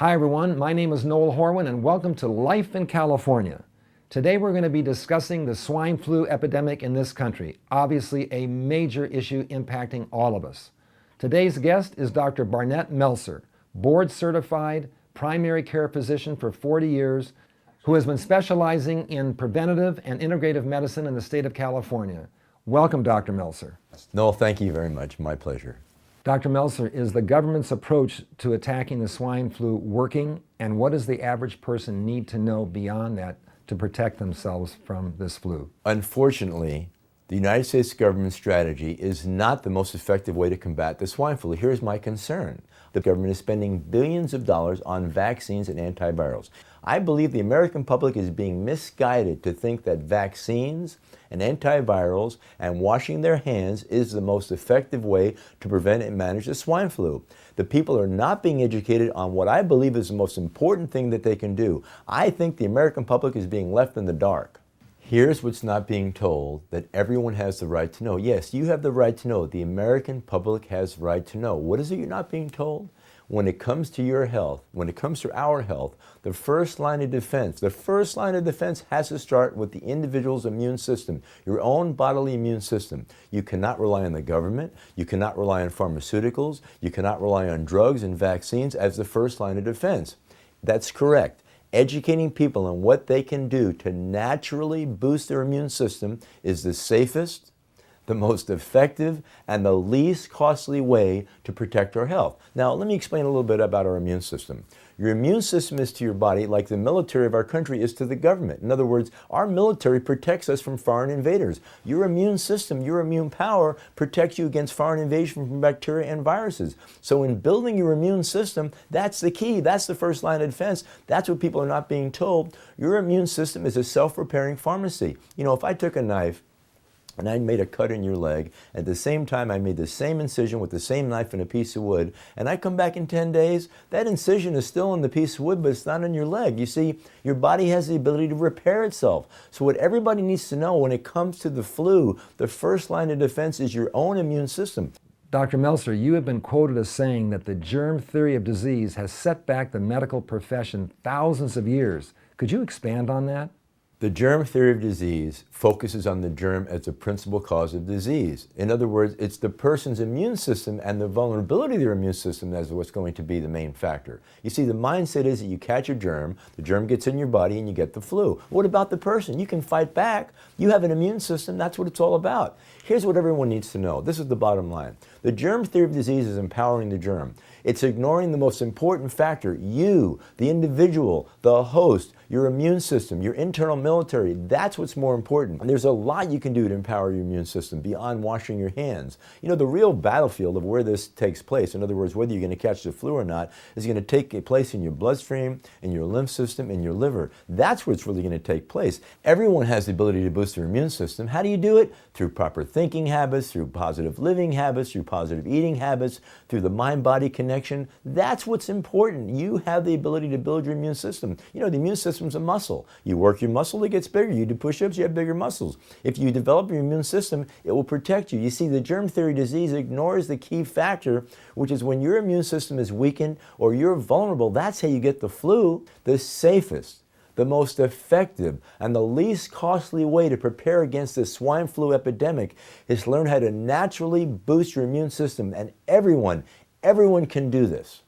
Hi everyone, my name is Noel Horwin and welcome to Life in California. Today we're going to be discussing the swine flu epidemic in this country, obviously a major issue impacting all of us. Today's guest is Dr. Barnett Meltzer, board-certified primary care physician for 40 years, who has been specializing in preventative and integrative medicine in the state of California. Welcome, Dr. Meltzer. Noel, thank you very much. My pleasure. Dr. Meltzer, is the government's approach to attacking the swine flu working, and what does the average person need to know beyond that to protect themselves from this flu? Unfortunately, the United States government strategy is not the most effective way to combat the swine flu. Here's my concern. The government is spending billions of dollars on vaccines and antivirals. I believe the American public is being misguided to think that vaccines and antivirals and washing their hands is the most effective way to prevent and manage the swine flu. The people are not being educated on what I believe is the most important thing that they can do. I think the American public is being left in the dark. Here's what's not being told that everyone has the right to know. Yes, you have the right to know. The American public has the right to know. What is it you're not being told? When it comes to your health, when it comes to our health, the first line of defense has to start with the individual's immune system, your own bodily immune system. You cannot rely on the government. You cannot rely on pharmaceuticals. You cannot rely on drugs and vaccines as the first line of defense. That's correct. Educating people on what they can do to naturally boost their immune system is the safest, the most effective, and the least costly way to protect our health. Now, let me explain a little bit about our immune system. Your immune system is to your body like the military of our country is to the government. In other words, our military protects us from foreign invaders. Your immune system, your immune power protects you against foreign invasion from bacteria and viruses. So in building your immune system, that's the key. That's the first line of defense. That's what people are not being told. Your immune system is a self-repairing pharmacy. You know, if I took a knife and I made a cut in your leg, at the same time I made the same incision with the same knife and a piece of wood, and I come back in 10 days, that incision is still in the piece of wood, but it's not in your leg. You see, your body has the ability to repair itself. So what everybody needs to know when it comes to the flu, the first line of defense is your own immune system. Dr. Meltzer, you have been quoted as saying that the germ theory of disease has set back the medical profession thousands of years. Could you expand on that? The germ theory of disease focuses on the germ as the principal cause of disease. In other words, it's the person's immune system and the vulnerability of their immune system that is what's going to be the main factor. You see, the mindset is that you catch a germ, the germ gets in your body, and you get the flu. What about the person? You can fight back. You have an immune system. That's what it's all about. Here's what everyone needs to know. This is the bottom line. The germ theory of disease is empowering the germ. It's ignoring the most important factor, you, the individual, the host, your immune system, your internal military. That's what's more important. And there's a lot you can do to empower your immune system beyond washing your hands. You know, the real battlefield of where this takes place, in other words, whether you're going to catch the flu or not, is going to take place in your bloodstream, in your lymph system, in your liver. That's where it's really going to take place. Everyone has the ability to boost their immune system. How do you do it? Through proper thinking habits, through positive living habits, through positive eating habits, through the mind-body connection. That's what's important. You have the ability to build your immune system. You know, the immune system's a muscle. You work your muscle, it gets bigger. You do push-ups, you have bigger muscles. If you develop your immune system, it will protect you. You see, the germ theory disease ignores the key factor, which is when your immune system is weakened or you're vulnerable, that's how you get the flu. The safest, the most effective, and the least costly way to prepare against this swine flu epidemic is to learn how to naturally boost your immune system. And everyone can do this.